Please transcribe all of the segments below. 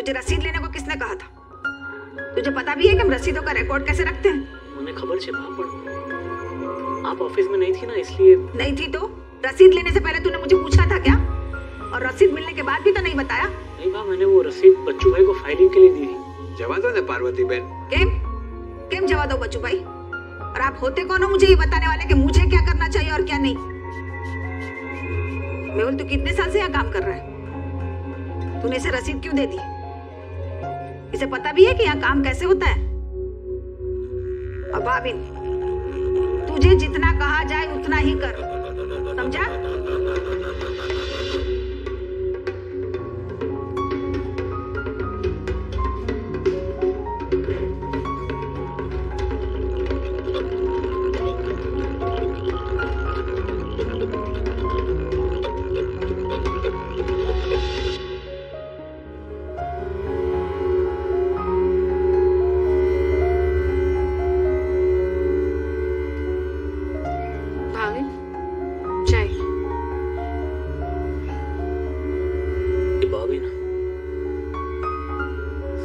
तुझे रसीद लेने को किसने कहा था? तुझे पता भी है कि हम रसीदों का रिकॉर्ड कैसे रखते हैं? मुझे खबर छे पर आप ऑफिस में नहीं थी ना, इसलिए। नहीं थी तो रसीद लेने से पहले तूने मुझे पूछा था क्या? और रसीद मिलने के बाद भी तो नहीं बताया? नहीं बा, मैंने वो रसीद बच्चू भाई को फाइलिंग के लिए दी थी। जवा दो ना पार्वती बहन। केम जवा दो बच्चू भाई? और आप होते कौन हो मुझे ये बताने वाले कि मुझे क्या करना चाहिए और क्या नहीं? मेहुल, तू कितने साल से यहाँ काम कर रहा है? तूने इसे रसीद क्यों दे दी? इसे पता भी है कि यहाँ काम कैसे होता है? अब भाभिन, तुझे जितना कहा जाए उतना ही कर, समझा?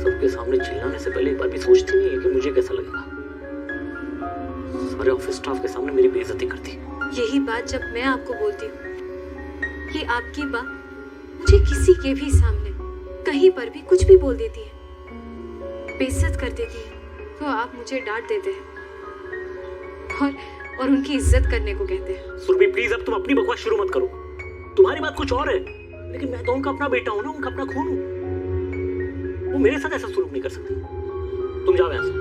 सबके सामने चिल्लाने से पहले एक बार भी सोचती नहीं है कि मुझे कैसा लगेगा। सारे ऑफिस स्टाफ के सामने मेरी बेइज्जती करती। यही बात जब मैं आपको बोलती हूँ कि आपकी बात मुझे किसी के भी सामने कहीं पर भी कुछ भी बोल देती है, बेइज्जत कर देती है, तो आप मुझे डांट देते हैं और उनकी इज्जत करने को कहते हैं। सुरभि प्लीज, अब तुम अपनी बकवास शुरू मत करो। तुम्हारी बात कुछ और है, लेकिन मैं तो उनका अपना बेटा हूँ ना, उनका अपना खून हूँ। वो मेरे साथ ऐसा सलूक नहीं कर सकती। तुम जाओ यहाँ से।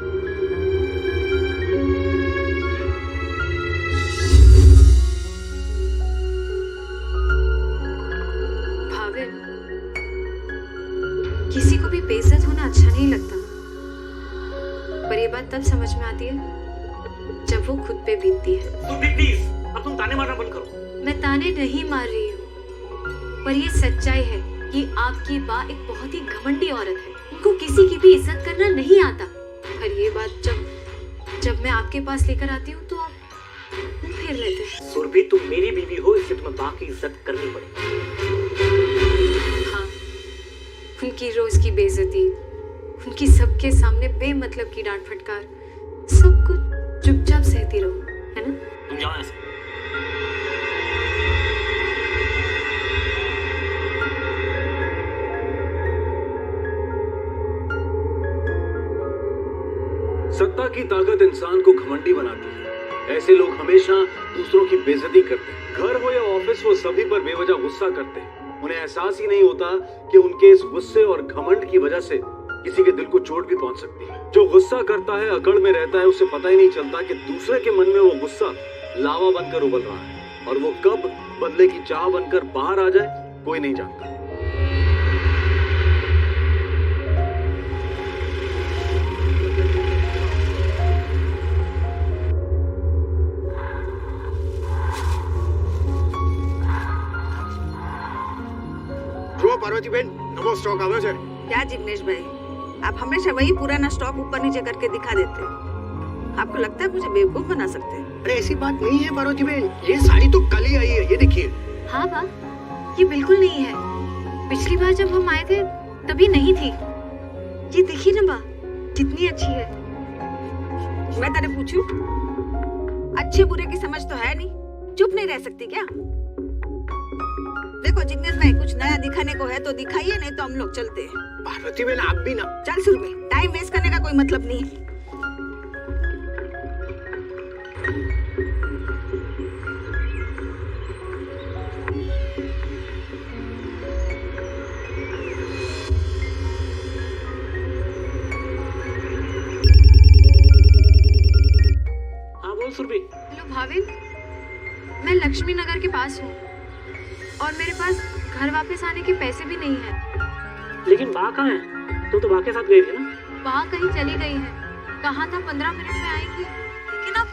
भाविन, किसी को भी बेइज्जत होना अच्छा नहीं लगता, पर ये बात तब समझ में आती है जब वो खुद पे बीतती है। सुरभि प्लीज, अब तुम ताने मारना बंद करो। मैं ताने नहीं मार रही हूँ, पर ये सच्चाई है कि आपकी बा एक बहुत ही घमंडी औरत है। उनको किसी की भी इज्जत करना नहीं आता। पर ये बात जब मैं आपके पास लेकर आती हूँ तो आप मुंह फेर लेते हैं। सुरभि, तुम मेरी बीवी हो, इसलिए तुम्हें बा की इज्जत करनी पड़ेगी। हाँ, उनकी रोज की बेइज्जती, उनकी सबके सामने बेमतलब की डांट फटकार, सब कुछ चुपचाप सहती रहो, है ना? तुम जाओ ऐसे। सत्ता की ताकत इंसान को घमंडी बनाती है। ऐसे लोग हमेशा दूसरों की बेइज्जती करते हैं। घर हो या ऑफिस, वो सभी पर बेवजह गुस्सा करते हैं। उन्हें एहसास ही नहीं होता कि उनके इस गुस्से और घमंड की वजह से किसी के दिल को चोट भी पहुंच सकती है। जो गुस्सा करता है, अकड़ में रहता है, उसे पता ही नहीं चलता कि दूसरे के मन में वो गुस्सा लावा बनकर उबल रहा है, और वो कब बदले की चाह बनकर बाहर आ जाए कोई नहीं जानता। पार्वती बहन, नमो स्टॉक आवे छे। क्या जिग्नेश भाई, आप हमेशा वही पुराना स्टॉक ऊपर नीचे करके दिखा देते हैं। आपको लगता है मुझे बेवकूफ बना सकते हैं? अरे ऐसी बात नहीं है पार्वती बहन, ये साड़ी तो कल ही आई है, ये देखिए। हाँ बा, ये बिल्कुल नहीं है। पिछली बार जब हम आए थे तभी नहीं थी। ये देखिए ना बा, कितनी अच्छी है। मैं तेरे पूछूं, अच्छे बुरे की समझ तो है नहीं, चुप नहीं रह सकती क्या? देखो जिग्नेश भाई, कुछ नया दिखाने को है तो दिखाइए, नहीं तो हम लोग चलते हैं। पार्वती बहन आप भी ना। चल सुरभि, टाइम वेस्ट करने का कोई मतलब नहीं है। हाँ बोल सुरभि। हेलो भाविन, मैं लक्ष्मी नगर के पास हूँ और मेरे पास घर वापस आने के पैसे भी नहीं हैं। लेकिन बा कहाँ है? तो बा के साथ गई थी ना? बा कहीं चली गई है। कहा था 15 मिनट में आएगी, लेकिन अब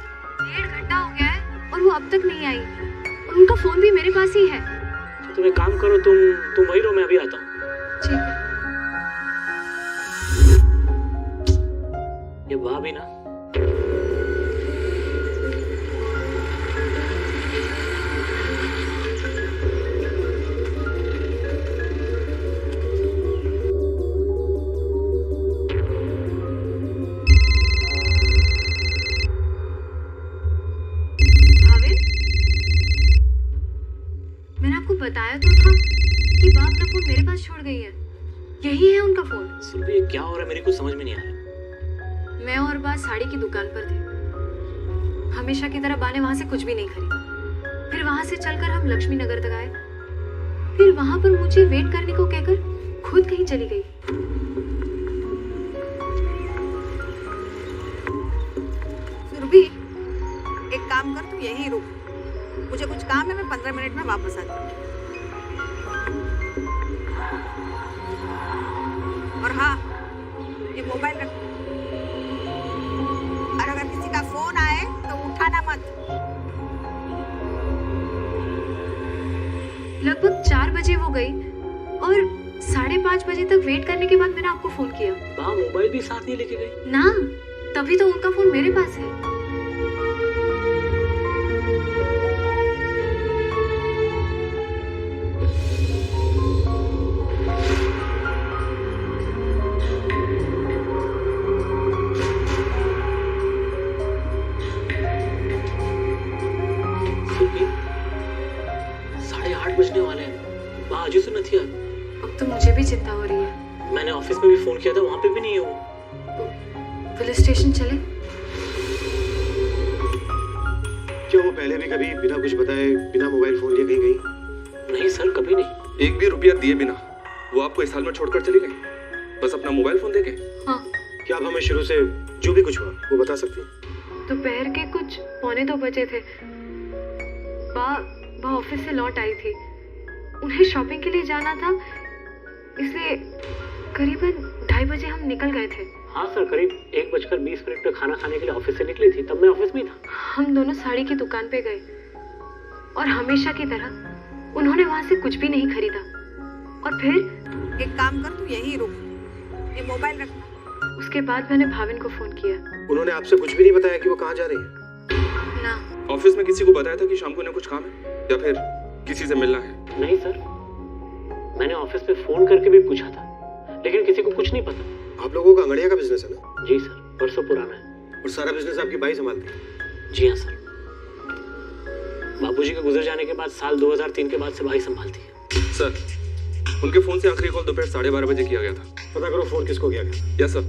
1.5 घंटा हो गया है और वो अब तक नहीं आई। और उनका फोन भी मेरे पास ही है। तो तुम एक काम करो, तुम वही रहो, मैं अभी आता हूँ। ठीक है। ये बा भी ना, बताया तो था कि बा अपना फोन मेरे पास छोड़ गई है। यही है उनका फोन। सुरभि ये क्या हो रहा है, मेरे को समझ में नहीं आ रहा। मैं और बा साड़ी की दुकान पर थे। हमेशा की तरह बा ने वहां से कुछ भी नहीं खरीदा। फिर वहां से चलकर हम लक्ष्मी नगर तक आए। फिर वहां पर मुझे वेट करने को कहकर खुद कहीं चली गई। सुरभि, एक काम कर, तू यहीं रुक। मुझे कुछ काम है, मैं 15 मिनट में वापस आती हूँ। और हाँ, ये मोबाइल रख, और अगर किसी का फोन आए तो उठाना मत। लगभग 4 बजे वो गई और 5:30 बजे तक वेट करने के बाद मैंने आपको फोन किया। बा मोबाइल भी साथ नहीं लेके गई ना, तभी तो उनका फोन मेरे पास है। सुरभि 8:30 बजने वाले हैं, बा आज से नहीं आई। अब तो मुझे भी चिंता हो रही है। मैंने ऑफिस में भी फोन किया था, वहां पे भी नहीं है वो। पुलिस स्टेशन चले? क्या वो पहले भी कभी बिना कुछ बताए, बिना मोबाइल फोन लिए कहीं गई? नहीं सर, कभी नहीं। एक भी रुपया दिए बिना वो आपको इस हाल में छोड़कर चली गई, बस अपना मोबाइल फोन देके। हाँ। क्या आप हमें शुरू से जो भी कुछ हुआ वो बता सकती हैं? दोपहर के कुछ 1:45 बजे थे। बा ऑफिस से लौट आई थी। उन्हें शॉपिंग के लिए जाना था, इसलिए करीबन 2:30 बजे हम निकल गए थे। हाँ सर, करीब 1:20 पे खाना खाने के लिए ऑफिस से निकली थी, तब मैं ऑफिस में ही था। हम दोनों साड़ी की दुकान पे गए और हमेशा की तरह उन्होंने वहां से कुछ भी नहीं खरीदा। और फिर एक काम कर, तू यहीं रुक, ये मोबाइल रख। उसके बाद मैंने भाविन को फोन किया। उन्होंने आपसे कुछ भी नहीं बताया कि वो कहाँ जा रही है? ना। ऑफिस में किसी को बताया था कि शाम को उन्हें कुछ काम है या फिर किसी से मिलना है? नहीं सर, मैंने ऑफिस में फोन करके भी पूछा था, लेकिन किसी को कुछ नहीं पता। आप लोगों का अंगड़िया का बिजनेस है ना? जी सर, परसों पुराना है। और सारा बिजनेस आपकी बाई संभालती है? जी हाँ सर, बाबूजी के गुजर जाने के बाद साल 2003 के बाद से भाई संभालती है। सर, उनके फोन से आखिरी कॉल दोपहर 12:30 बजे किया गया था। पता करो फोन किसको किया गया। Yes sir.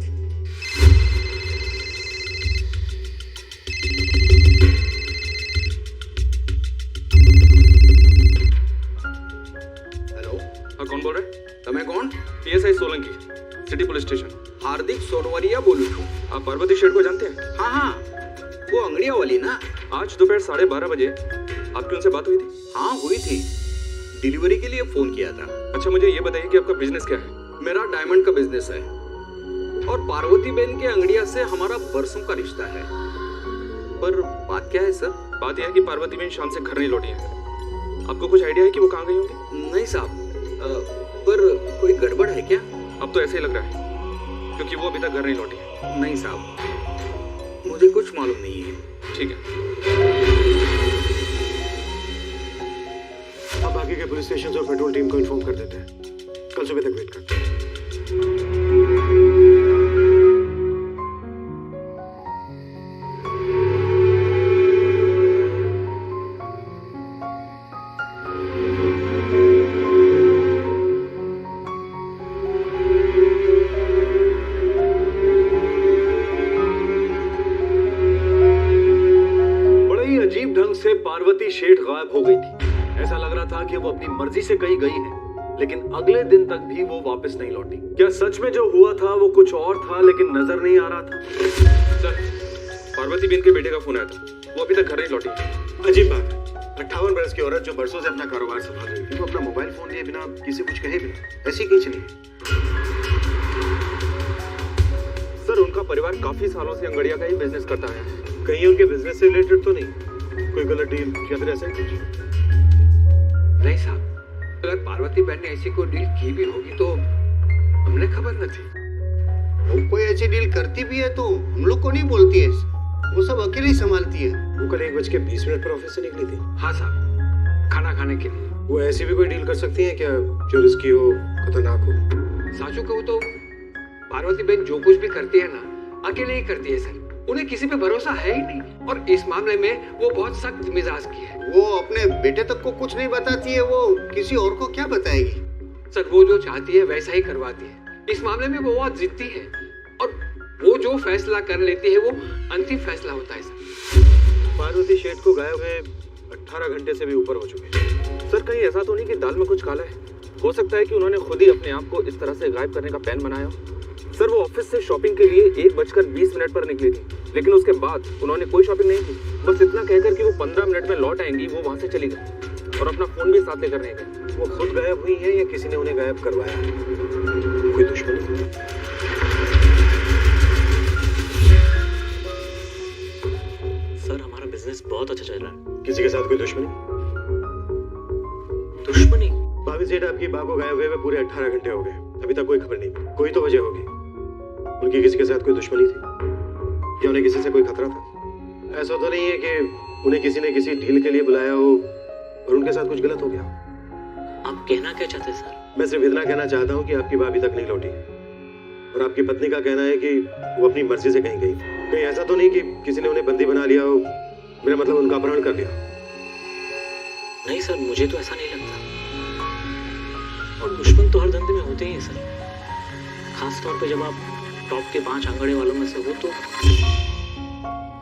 हेलो, हाँ, कौन बोल रहे? તમે કોણ? PSI Solanki, city police station. Hardik Sorvariya बोलूं છું। आप पार्वती शेठ को जानते हैं? हाँ हाँ, वो अंगड़िया वाली ना? आज दोपहर 12:30 बजे आपकी उनसे बात हुई थी? हाँ हुई थी, डिलीवरी के लिए फोन किया था। अच्छा, मुझे ये बताइए कि आपका बिजनेस क्या है? मेरा डायमंड का बिजनेस है और पार्वती बहन के अंगड़िया से हमारा बरसों का रिश्ता है। पर बात क्या है सर? बात यह है कि पार्वती बहन शाम से घर नहीं लौटी है। आपको कुछ आइडिया है कि वो कहाँ गई होंगी? नहीं साहब, पर कोई गड़बड़ है क्या? अब तो ऐसे ही लग रहा है, क्योंकि वो अभी तक घर नहीं लौटी है। नहीं साहब, मुझे कुछ मालूम नहीं है। ठीक है, आप आगे के पुलिस स्टेशन और पेट्रोल टीम को इन्फॉर्म कर देते हैं। कल सुबह तक वेट करते हैं। बड़े ही अजीब ढंग से पार्वती शेठ गायब हो गई थी। ऐसा लग रहा था कि वो अपनी मर्जी से कहीं गई है, लेकिन अगले दिन तक भी वो वापस नहीं लौटी। क्या सच में जो हुआ था वो कुछ और था, लेकिन नजर नहीं आ रहा था? सर, पार्वती बहन के बेटे का फोन आया था, वो अभी तक घर नहीं लौटी है। अजीब बात है, 58 वर्ष की औरत जो बरसों से अपना कारोबार संभाल रही थी, वो अपना मोबाइल फोन लिए बिना किसी कुछ कहे बिना ऐसी कहीं चली गई। सर, उनका परिवार काफी सालों से अंगड़िया का ही बिजनेस करता है। कहीं उनके बिजनेस से रिलेटेड तो नहीं? कोई गलत डील या फिर ऐसा ही कुछ? नहीं साहब, अगर पार्वती बहन ने ऐसी कोई डील की भी होगी तो हमने खबर न थी। वो कोई ऐसी डील करती भी है तो हम लोग को नहीं बोलती है, वो सब अकेले ही संभालती है। वो कल 1:20 पर ऑफिस से निकली थी। हाँ साहब, खाना खाने के लिए। वो ऐसी भी कोई डील कर सकती है क्या जो रिस्की हो, खतरनाक हो? साचू कहूँ तो पार्वती बहन जो कुछ भी करती है ना, अकेले ही करती है सर। उन्हें किसी पे भरोसा है ही नहीं और इस मामले में वो बहुत सख्त मिजाज की है। वो अपने बेटे तक को कुछ नहीं बताती है, वो किसी और को क्या बताएगी? सर वो जो चाहती है वैसा ही करवाती है। इस मामले में वो बहुत जिद्दी है और वो जो फैसला कर लेती है वो अंतिम फैसला होता है सर। पार्वती शेठ को गायब हुए 18 घंटे से भी ऊपर हो चुके हैं। सर कहीं ऐसा तो नहीं कि दाल में कुछ काला है? हो सकता है कि उन्होंने खुद ही अपने आप को इस तरह से गायब करने का प्लान बनाया हो। सर वो ऑफिस से शॉपिंग के लिए 1:20 पर निकली थी, लेकिन उसके बाद उन्होंने कोई शॉपिंग नहीं की। बस इतना कहकर कि वो 15 मिनट में लौट आएंगी, वो वहां से चली गई और अपना फोन भी साथ लेकर नहीं गई। वो खुद गायब हुई है या किसी ने उन्हें गायब करवाया? कोई दुश्मनी? सर हमारा बिजनेस बहुत अच्छा चल रहा है। किसी के साथ कोई दुश्मनी? दुश्मनी? भाभी सेठ आपकी माँ को गायब हुए पूरे 18 घंटे हो गए, अभी तक कोई खबर नहीं। कोई तो वजह होगी। उनकी किसी के साथ कोई दुश्मनी थी या उन्हें किसी से कोई खतरा था? ऐसा तो नहीं है कि उन्हें किसी ने किसी डील के लिए बुलाया हो और उनके साथ कुछ गलत हो गया? आप कहना क्या चाहते हैं सर? मैं सिर्फ इतना कहना चाहता हूँ कि आपकी माँ अभी तक नहीं लौटी और आपकी पत्नी का कहना है कि वो अपनी मर्जी से कहीं गई। कहीं ऐसा तो नहीं कि किसी ने उन्हें बंदी बना लिया हो? मेरा मतलब उनका अपहरण कर लिया। नहीं सर, मुझे तो ऐसा नहीं लगता। और दुश्मन तो हर धंधे में होते ही हैं सर, खास तौर पे जब आप टॉप के 5 आंगड़े वालों में से हो तो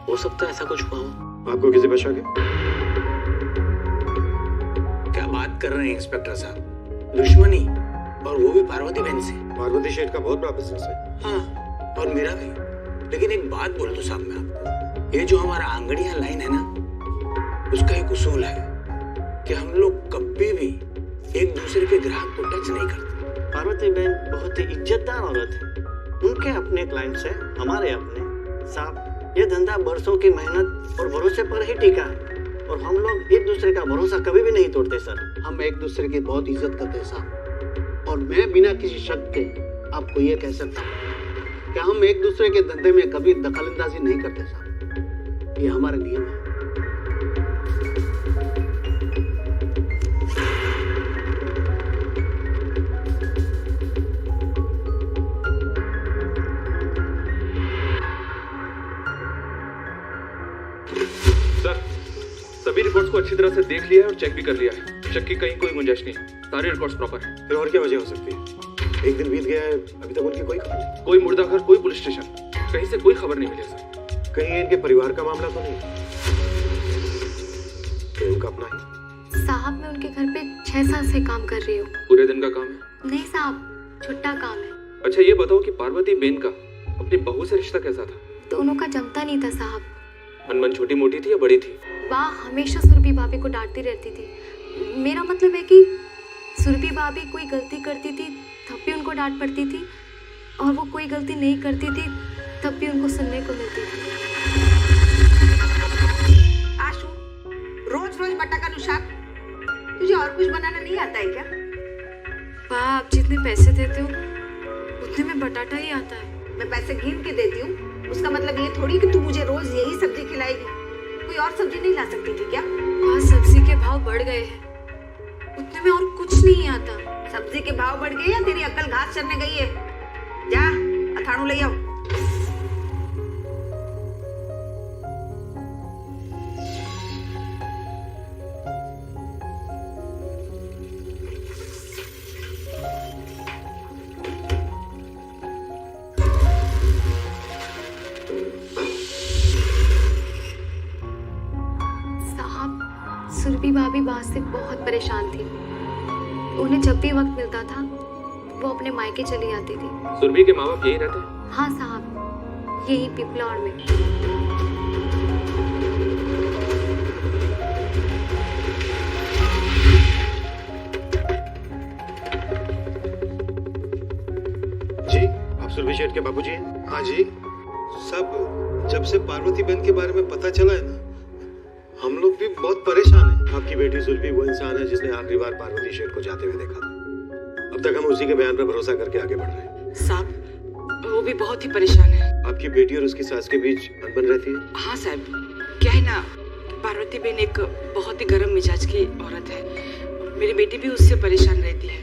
हो सकता है ऐसा कुछ हुआ हो। आपको किसी पर शक है? क्या बात कर रहे हैं इंस्पेक्टर साहब? दुश्मनी, और वो भी पार्वती बहन से? पार्वती शेठ का बहुत बड़ा बिजनेस है। हाँ, और मेरा भी। लेकिन एक बात बोल दूं साहब मैं आपको, ये जो हमारा आंगड़िया लाइन है ना, उसका एक उसूल है कि हम लोग कभी भी एक दूसरे के ग्राहक को टच नहीं करते। पार्वती बहन बहुत ही इज्जतदार औरत है। उनके अपने क्लाइंट्स है, हमारे अपने। साहब ये धंधा बरसों की मेहनत और भरोसे पर ही टिका है और हम लोग एक दूसरे का भरोसा कभी भी नहीं तोड़ते सर। हम एक दूसरे की बहुत इज्जत करते हैं साहब, और मैं बिना किसी शक के आपको ये कह सकता हूँ कि हम एक दूसरे के धंधे में कभी दखलंदाजी नहीं करते साहब, ये हमारे नियम है। सभी रिकॉर्ड्स को अच्छी तरह से देख लिया है और चेक भी कर लिया है। चेक की कहीं कोई गुंजाइश नहीं, सारे रिकॉर्ड्स प्रॉपर है। फिर और क्या वजह हो सकती है? एक दिन बीत गया है, अभी तक उनकी कोई खबर नहीं। कोई मुर्दा घर, कोई पुलिस स्टेशन, कहीं से कोई खबर नहीं मिली सर। कहीं इनके परिवार का मामला तो नहीं? तो उनका अपना ही? साहब मैं उनके घर पे 6 साल से काम कर रही हूँ। पूरे दिन का काम है? नहीं साहब, छुट्टा काम है। अच्छा ये बताओ कि पार्वती बेन का अपनी बहू से रिश्ता कैसा था? दोनों का जमता नहीं था साहब। अनबन छोटी मोटी थी या बड़ी थी? बा हमेशा सुरभि भाभी को डांटती रहती थी। मेरा मतलब है कि सुरभि भाभी कोई गलती करती थी तब भी उनको डांट पड़ती थी, और वो कोई गलती नहीं करती थी तब भी उनको सुनने को मिलती थी। आशु, रोज रोज बटा का नुशाक, तुझे और कुछ बनाना नहीं आता है क्या? बा आप जितने पैसे देते हो उतने में बटाटा ही आता है। मैं पैसे गिन के देती हूँ, उसका मतलब ये थोड़ी कि तू मुझे रोज यही सब्जी खिलाएगी। कोई और सब्जी नहीं ला सकती थी क्या? वहाँ सब्जी के भाव बढ़ गए हैं, उतने में और कुछ नहीं आता। सब्जी के भाव बढ़ गए या तेरी अक्ल घास चरने गई है? जा अथाणु ले आओ। सुरभि भाभी बात से बहुत परेशान थी। उन्हें जब भी वक्त मिलता था वो अपने मायके चली आती थी। सुरभि के माँ बाप यही रहते हैं? हाँ साहब, यही पिपलाड़ में। जी आप सुरभि शेठ के बाबूजी हैं? हाँ जी सब, जब से पार्वती बहन के बारे में पता चला है ना, हम लोग भी बहुत परेशान हैं। आपकी बेटी सुरभि वो इंसान है जिसने आखिरी बार पार्वती शेठ को जाते हुए देखा था। अब तक हम उसी के बयान पर भरोसा करके आगे बढ़ रहे हैं। साहब वो भी बहुत ही परेशान है। आपकी बेटी और उसकी सास के बीच अनबन रहती है? हाँ साहब, क्या है ना, पार्वती बहन एक बहुत ही गर्म मिजाज की औरत है। मेरी बेटी भी उससे परेशान रहती है।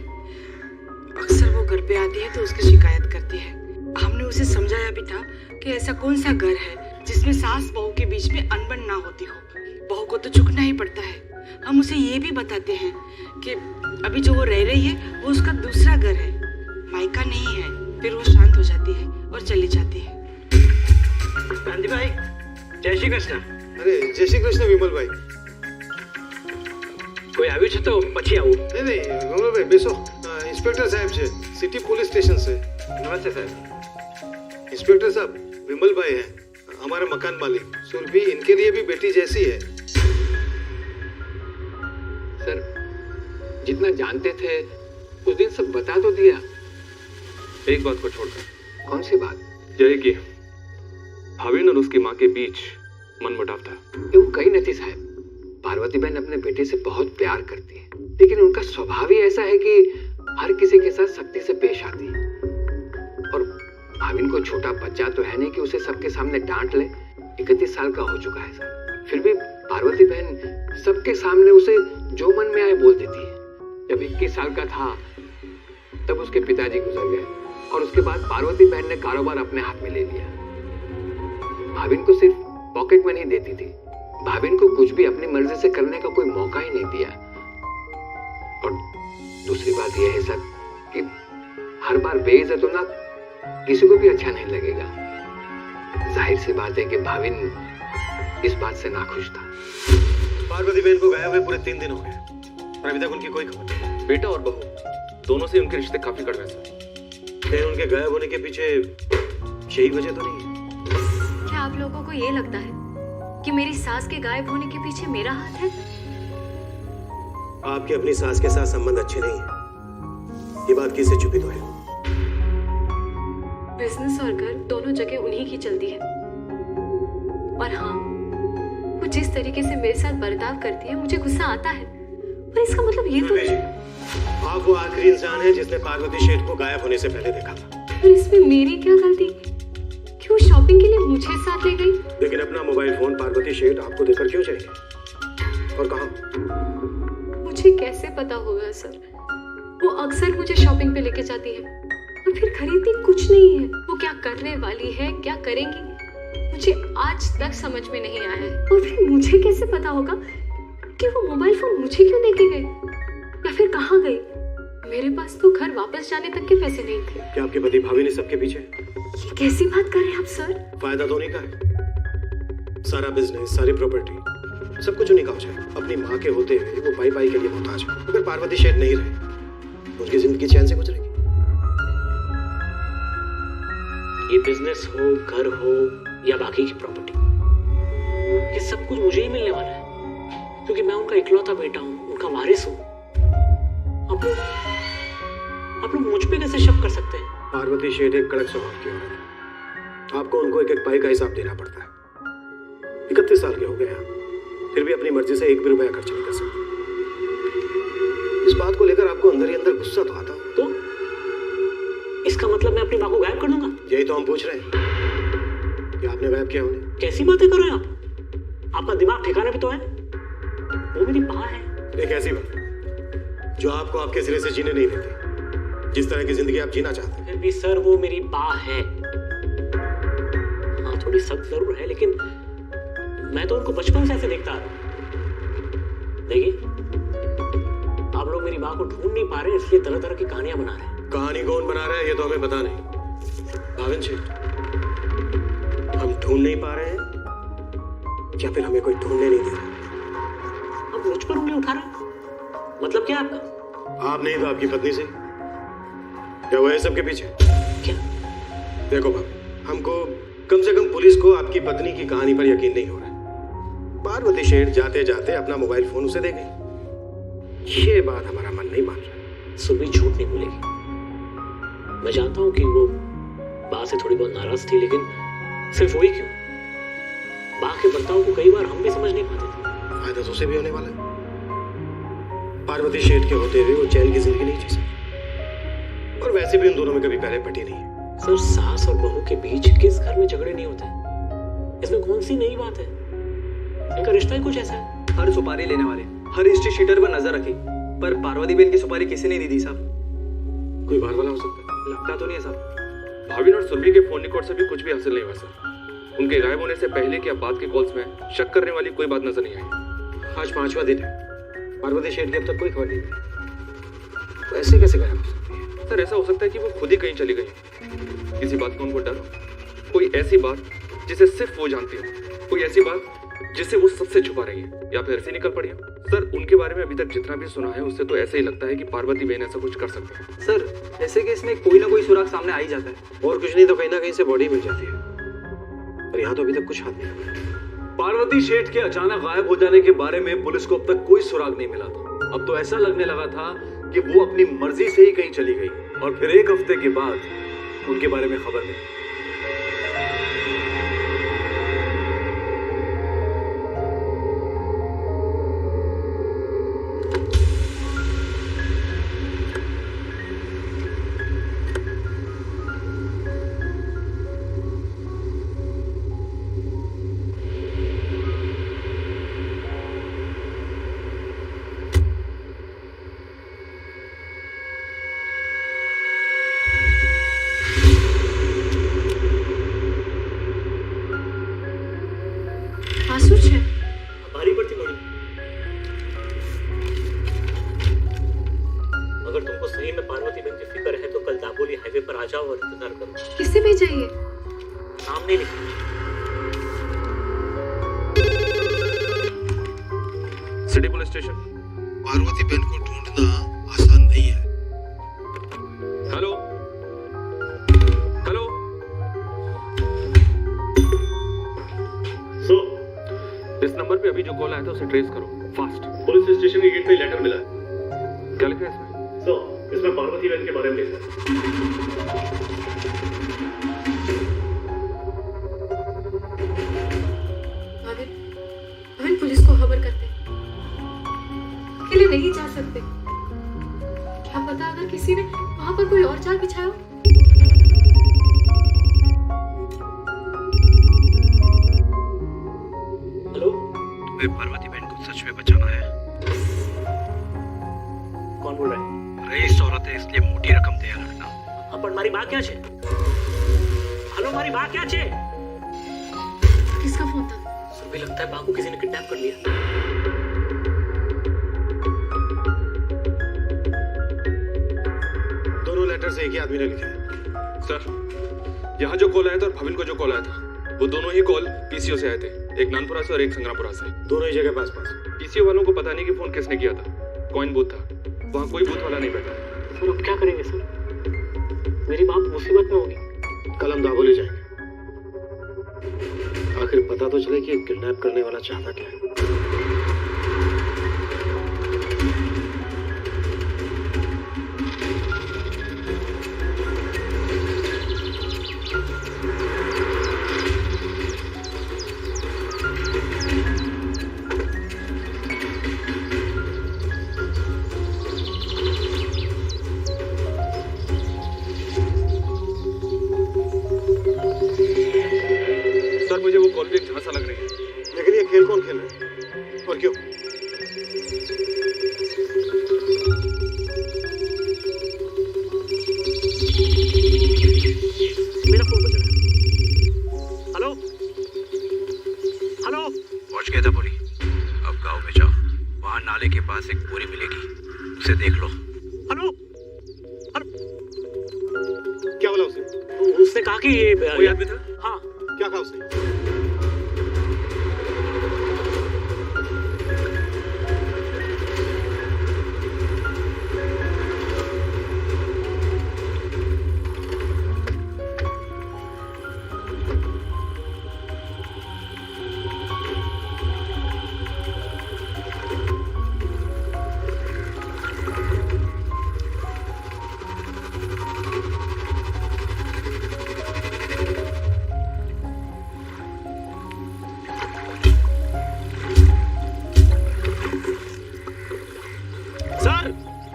अक्सर वो घर पे आती है तो उसकी शिकायत करती है। हमने उसे समझाया भी था कि ऐसा कौन सा घर है जिसमें सास बहू के बीच में अनबन ना होती हो। बहू को तो झुकना ही पड़ता है। हम उसे ये भी बताते हैं कि अभी जो वो रह रही है वो उसका दूसरा घर है, मायका नहीं है। फिर वो शांत हो जाती है और चली जाती है। गांधी भाई, जय श्री कृष्ण। अरे जय श्री कृष्ण विमल भाई। કોઈ આવ્યું છે તો પછી આવું. नहीं विमल भाई बेसो, इंस्पेक्टर साहब છે, सिटी पुलिस स्टेशन से। નમસ્તે સાહેબ. इंस्पेक्टर साहब, विमल भाई हैं, हमारे मकान मालिक। सुरभि इनके लिए भी बेटी जैसी है। सर, जितना जानते थे उस दिन सब बता तो दिया। एक बात को छोड़कर। कौन सी बात? यही कि भाविन और उसकी माँ के बीच मनमुटाव था। वो कहीं नहीं थी साहब। पार्वती बहन अपने बेटे से बहुत प्यार करती है, लेकिन उनका स्वभाव ही ऐसा है कि हर किसी के साथ सख्ती से पेश आती है। और भाविन को छोटा बच्चा तो है नहीं कि उसे सबके सामने डांट ले। 31 साल का हो चुका है सर, फिर भी पार्वती बहन सबके सामने उसे जो मन में आए बोल देती है। जब 21 साल का था तब उसके पिताजी गुजर गए और उसके बाद पार्वती बहन ने कारोबार अपने हाथ में ले लिया। भाविन को सिर्फ पॉकेट मनी देती थी। भाविन को कुछ भी अपनी मर्जी से करने का कोई मौका ही नहीं दिया। और दूसरी बात यह है सर कि हर बार बेइज्जत होना किसी को भी अच्छा नहीं लगेगा। जाहिर सी बात है कि भाविन इस बात से नाखुश था। पार्वती बहन को गायब हुए पूरे 3 दिन हो गए और अभी तक उनकी कोई खबर नहीं। बेटा और बहू दोनों से उनके रिश्ते काफी कड़वे सर। कहीं उनके गायब होने के पीछे यही वजह तो नहीं है? क्या आप लोगों को ये लगता है कि मेरी सास के गायब होने के पीछे मेरा हाथ है? आपके अपनी सास के साथ संबंध अच्छे नहीं है, ये बात किससे छुपी तो है। बिजनेस और घर दोनों जगह उन्हीं की चलती है। और हाँ, वो जिस तरीके से मेरे साथ बर्ताव करती है मुझे गुस्सा आता है। पर इसका मतलब ये तो नहीं। आप वो आखिरी इंसान है जिसने पार्वती शेठ को गायब होने से पहले देखा था। पर इसमें मेरी क्या गलती? क्यों शॉपिंग के लिए मुझे साथ ले गई? लेकिन अपना मोबाइल फोन पार्वती शेठ आपको देकर क्यों जाएंगे और कहाँ? मुझे कैसे पता होगा सर? वो अक्सर मुझे शॉपिंग पे लेके जाती है और फिर खरीदती कुछ नहीं है। वो क्या करने वाली है, क्या करेंगी, मुझे आज तक समझ में नहीं आया है। और फिर मुझे कैसे पता होगा कि वो मोबाइल फोन मुझे क्यों देके गए या फिर कहाँ गई? मेरे पास तो घर वापस जाने तक के पैसे नहीं थे। क्या आपके पति भाभी ने सबके पीछे? ये कैसी बात कर रहे हैं आप सर? फायदा तो उन्हीं का है, सारा बिजनेस, सारी प्रॉपर्टी, सब कुछ उन्हीं का हो जाए। अपनी माँ के होते हुए वो पाई पाई के लिए मोहताज है। अगर पार्वती शेठ नहीं रहे उनकी जिंदगी चैन से गुजरेगी। ये बिजनेस हो, घर हो या बाकी की प्रॉपर्टी, ये सब कुछ मुझे ही मिलने वाला है, क्योंकि मैं उनका इकलौता बेटा हूँ, उनका वारिस हूँ। आप लोग मुझ पे कैसे शक कर सकते हैं? पार्वती शेठ एक कड़क स्वभाव की औरत है। आपको उनको एक एक पाई का हिसाब देना पड़ता है। 31 साल के हो गए हैं, फिर भी अपनी मर्जी से एक भी रुपया खर्च नहीं कर सकते। इस बात को लेकर आपको अंदर ही अंदर गुस्सा तो आता हो। तो इसका मतलब मैं अपनी माँ को गायब कर दूंगा? यही तो हम पूछ रहे हैं कि आपने गायब किया उन्हें। कैसी बातें कर रहे हैं आप? आपका दिमाग ठिकाने पे तो है? वो मेरी माँ है। एक ऐसी बात जो आपको आपके सिरे से जीने नहीं देती, जिस तरह की जिंदगी आप जीना चाहते हैं। फिर भी सर वो मेरी माँ है। हाँ, थोड़ी सख्त जरूर है, लेकिन मैं तो उनको बचपन से ऐसे देखता आ रहा हूँ। देखिए, आप लोग मेरी माँ को ढूंढ नहीं पा रहे, इसलिए तरह तरह की कहानियां बना रहे हैं। कहानी कौन बना रहा है ये तो हमें पता नहीं। भाविन शेठ, हम ढूंढ नहीं पा रहे हैं या फिर हमें कोई ढूंढने नहीं दे रहा? अब मुझ पर उंगली उठा रहे हैं, मतलब क्या आपका? आप नहीं तो आपकी पत्नी से। क्या वो है सबके पीछे? क्या? देखो बाप, हमको कम से कम पुलिस को आपकी पत्नी की कहानी पर यकीन नहीं हो रहा है। पार्वती शेठ जाते जाते अपना मोबाइल फोन उसे दे गई, ये बात हमारा मन नहीं मान रहा। सुबह झूठ नहीं बोलेगी। मैं जानता हूँ कि वो बात से थोड़ी बहुत नाराज थी, लेकिन सिर्फ वही क्यों? बा के बर्ताव को कई बार हम भी समझ नहीं पाते थे। फायदा तो उसे भी होने वाला है। पार्वती शेठ के होते हुए वो चैन की जिंदगी नहीं जी सकती, और वैसे भी उन दोनों में कभी पहले पटी नहीं है। सर, सास और बहू के बीच किस घर में झगड़े नहीं होते? इसमें कौन सी नई बात है? इनका रिश्ता ही कुछ ऐसा है। हर सुपारी लेने वाले, हर हिस्ट्री शीटर पर नजर रखी, पर पार्वती बहन की सुपारी किसी ने नहीं दी साहब। कोई बाहर वाला हो सकता है? लगता तो नहीं है साहब। भाविन और सुरभि के फोन रिकॉर्ड से भी कुछ भी हासिल नहीं हुआ सर। उनके गायब होने से पहले की अब बात के कॉल्स में शक करने वाली कोई बात नजर नहीं आई। आज 5वां दिन है, पार्वती शेठ की अब तक कोई खबर नहीं मिली। तो ऐसे कैसे गायब हो सकती है? सर ऐसा हो सकता है कि वो खुद ही कहीं चली गई। किसी बात का उनको डर हो, कोई ऐसी बात जिसे सिर्फ वो जानती हो, कोई ऐसी बात जिसे वो सबसे छुपा रही है, या फिर ऐसे निकल पड़ी हो। सर उनके बारे में अभी तक जितना भी सुना है उससे तो ऐसे ही लगता है कि पार्वती बहन ऐसा कुछ कर सकते हैं। सर ऐसे केस में कोई ना कोई सुराग सामने आ ही जाता है। और कुछ नहीं तो कहीं ना कहीं से बॉडी मिल जाती है, पर यहाँ तो अभी तक कुछ हाथ नहीं लगा। पार्वती शेठ के अचानक गायब हो जाने के बारे में पुलिस को अब तक कोई सुराग नहीं मिला था। अब तो ऐसा लगने लगा था कि वो अपनी मर्जी से ही कहीं चली गई, और फिर एक हफ्ते के बाद उनके बारे में खबर नहीं। आंसू छे भारी पड़ती मोड़ी। अगर तुमको सही में पार्वती बहन की फिक्र है तो कल दाबोली हाईवे पर आ जाओ और इंतजार करो। किसे भेजा ये? सामने लिखो। City police station. पार्वती बहन को ढूंढना आसान नहीं है। Hello hello. इस नंबर पे अभी जो कॉल आया था उसे ट्रेस करो फास्ट। पुलिस स्टेशन के गेट पे लेटर मिला है। क्या लिखा है इसमें? सर इसमें पार्वती बहन के बारे में लिखा है। भाविन, भाविन पुलिस को खबर करते हैं। अकेले नहीं जा सकते। क्या पता अगर किसी ने वहां पर कोई और जाल बिछाया हो? हेलो, तुम्हें पार्वती बहन को सच में बचाना है। कौन बोल रहा है? रईस औरत है इसलिए मोटी रकम तैयार रखना। अपन मारी बात क्या छे? हेलो मारी बात क्या छे? किसका फोन था? सुबह लगता है बा को किसी ने किडनैप कर लिया। दोनों लेटर से एक ही आदमी ने लिखे हैं। सर यहाँ जो कॉल आया था और भाविन को जो कॉल आया था वो दोनों ही कॉल पीसीओ से आए थे, एक नानपुरा से और एक संग्रामपुरा से। दोनों ही जगह पास पास। पीसीओ वालों को पता नहीं कि फोन किसने किया था। कॉइन बूथ था, वहाँ कोई बूथ वाला नहीं बैठा। सर अब क्या करेंगे सर? मेरी बात मुसीबत में होगी। कल हम दाबोली जाएंगे। आखिर पता तो चले कि किडनैप करने वाला चाहता क्या है। सर मुझे वो कॉल भी एक झांसा लग रही है। लेकिन ये खेल कौन खेल रहा है और क्यों? मेरा फोन बज रहा है। Hello hello. पहुंच गया था बोली। अब गांव में जाओ, वहां नाले के पास एक बोरी मिलेगी, उसे देख लो। हेलो क्या बोला उसने? उसने कहा कि ये कोई आदमी था? हाँ। क्या कहा उसने?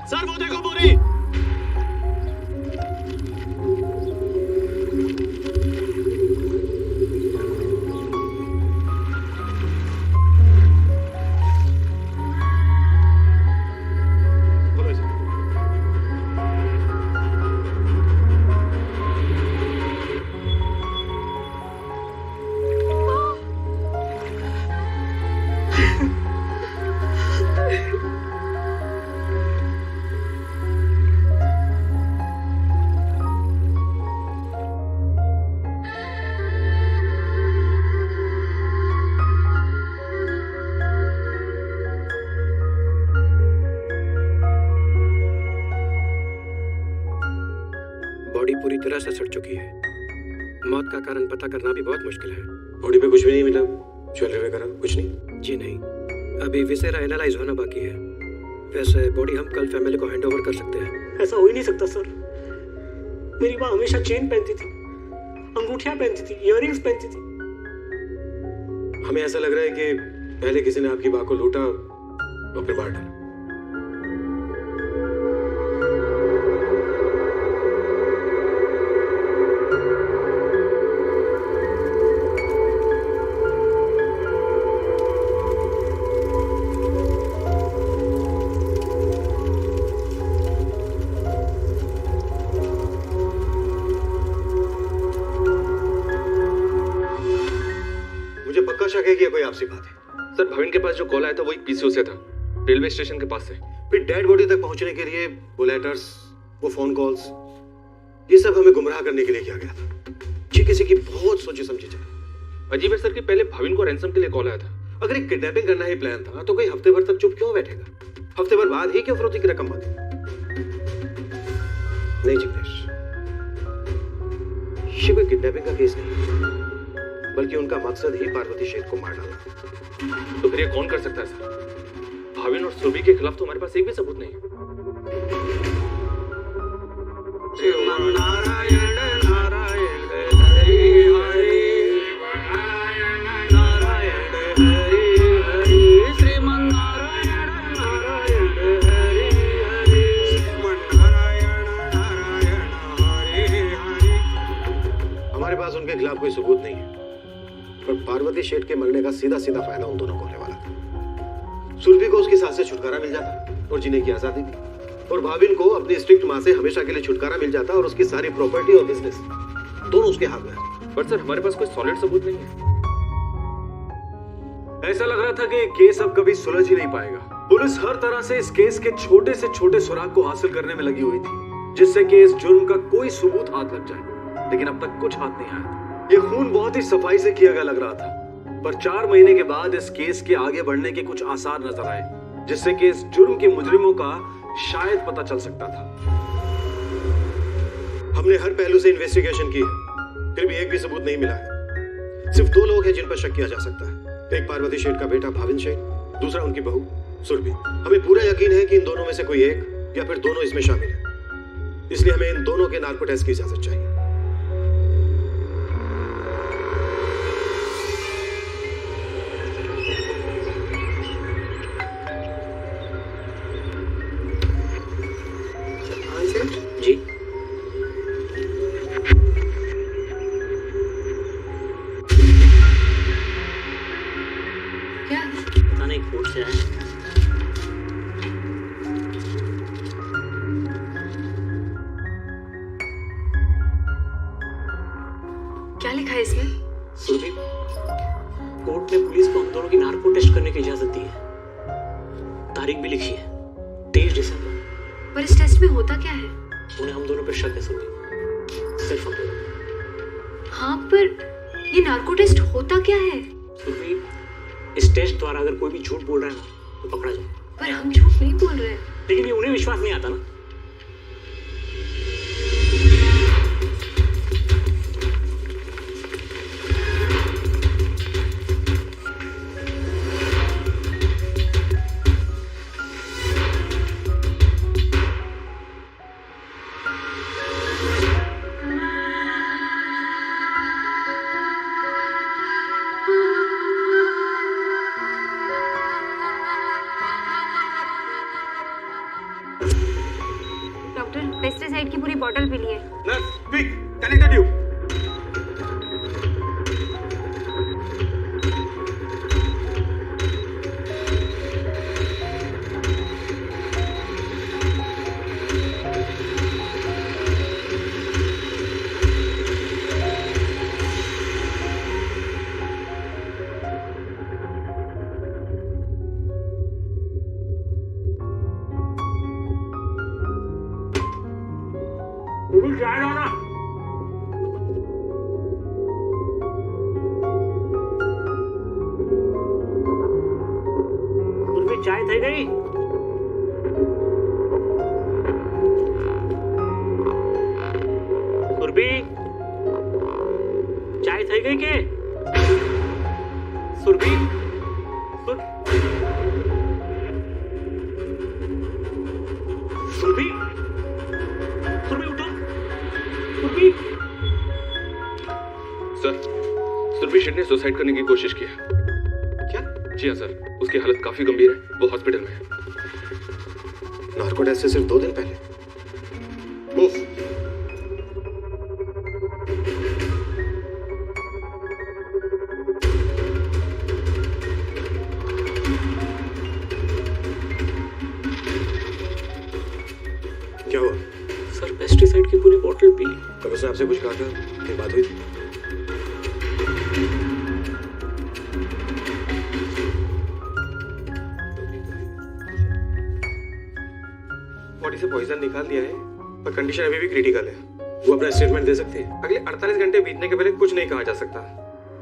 सर वो देखो बोरी। बॉडी पूरी तरह से सड़ चुकी है। मौत का कारण पता करना भी बहुत मुश्किल है। बॉडी पे कुछ भी नहीं मिला? ज्वेलरी वगैरह कुछ नहीं? जी नहीं, अभी विसेरा एनालाइज होना बाकी है। वैसे बॉडी हम कल फैमिली को हैंड ओवर कर सकते हैं। ऐसा हो ही नहीं सकता सर। मेरी माँ हमेशा चेन पहनती थी, अंगूठियां पहनती थी, इयररिंग्स पहनती थी। हमें ऐसा लग रहा है कि पहले किसी ने आपकी माँ को लूटा और फिर मार डाला। कोई आपसी बात है? सर भाविन के पास जो कॉल आया था वो एक पीसीओ से था, रेलवे स्टेशन के पास से। फिर डेड बॉडी तक पहुंचने के लिए वो लेटर्स, वो फोन कॉल्स, ये सब हमें गुमराह करने के लिए किया गया था। ये किसी की बहुत सोची समझी जाए। अजीब है सर कि पहले भाविन को रैंसम के लिए कॉल आया था। अगर एक किडनैपिंग करना ही प्लान था तो कोई हफ्ते भर तक चुप क्यों बैठेगा? हफ्ते भर बाद ही क्यों फिरौती की रकम मांगे? नहीं जिग्नेश, ये कोई किडनैपिंग का केस नहीं, बल्कि उनका मकसद ही पार्वती शेठ को मार डालना। तो फिर ये कौन कर सकता है सर? भाविन और सुरभि के खिलाफ तो हमारे पास एक भी सबूत नहीं है। नारायण नारायण हरि हरि, नारायण हरि हरि, श्रीमन नारायण नारायण हरि हरि, श्रीमन नारायण नारायण हरि हरि। हमारे पास उनके खिलाफ कोई सबूत नहीं है, पर पार्वती शेठ के मरने का सीधा सीधा फायदा उन दोनों को होने वाला था। सुरभि को उसकी सास से छुटकारा मिल जाता और जीने की आजादी भी, और भाविन को अपनी स्ट्रिक्ट मां से हमेशा के लिए छुटकारा मिल जाता और उसकी सारी प्रॉपर्टी और बिजनेस दोनों उसके हाथ में है। पर सर हमारे पास कोई सॉलिड सबूत नहीं है। ऐसा लग रहा था कि केस अब कभी सुलझ ही नहीं पाएगा। पुलिस हर तरह से इस केस के छोटे से छोटे सुराग को हासिल करने में लगी हुई थी, जिससे कि इस जुर्म का कोई सबूत हाथ लग जाए, लेकिन अब तक कुछ हाथ नहीं आया। ये खून बहुत ही सफाई से किया गया लग रहा था, पर 4 महीने के बाद इस केस के आगे बढ़ने के कुछ आसार नजर आए, जिससे कि इस जुर्म के मुजरिमों का शायद पता चल सकता था। हमने हर पहलू से इन्वेस्टिगेशन की है, फिर भी एक भी सबूत नहीं मिला है। सिर्फ 2 लोग हैं जिन पर शक किया जा सकता है, एक पार्वती शेठ का बेटा भाविन शेठ, दूसरा उनकी बहू सुरभि। हमें पूरा यकीन है कि इन दोनों में से कोई एक या फिर दोनों इसमें शामिल है, इसलिए हमें इन दोनों के नार्को टेस्ट की इजाजत चाहिए। जी क्या? पता नहीं कोर्ट से आए। क्या लिखा है इसमें? सुरभि, कोर्ट ने पुलिस को हम दोनों की नार्को टेस्ट करने की इजाजत दी है। तारीख भी लिखी है 23 दिसंबर। पर इस टेस्ट में होता क्या है? उन्हें हम दोनों पे शक है सुरभि, सिर्फ हम दोनों। हाँ, पर ये नार्को टेस्ट होता क्या है? सुरभि, इस टेस्ट द्वारा अगर कोई भी झूठ बोल रहा है ना तो पकड़ा जाए। पर हम झूठ नहीं बोल रहे हैं। लेकिन ये उन्हें विश्वास नहीं आता ना। पेस्टिसाइड की पूरी बॉटल पी लिए। Nurse, quick, connect the tube. चाय થઈ ગઈ? गई के सुरभि सुरभि सुरभि उठो सुरभि। सर, सुरभि शेठ ने सुसाइड करने की कोशिश की है। क्या? जी हाँ सर, उसकी हालत काफी गंभीर है, वो हॉस्पिटल में है। नार्को टेस्ट से सिर्फ 2 दिन पहले। उफ। क्या हुआ? सर पेस्टिसाइड की पूरी बोतल पी ली। कब उसने आपसे कुछ कहा था? क्या बात हुई थी? बॉडी से पॉइजन निकाल दिया है पर कंडीशन अभी भी क्रिटिकल है। वो अपना स्टेटमेंट दे सकती है? अगले 48 घंटे बीतने के पहले कुछ नहीं कहा जा सकता,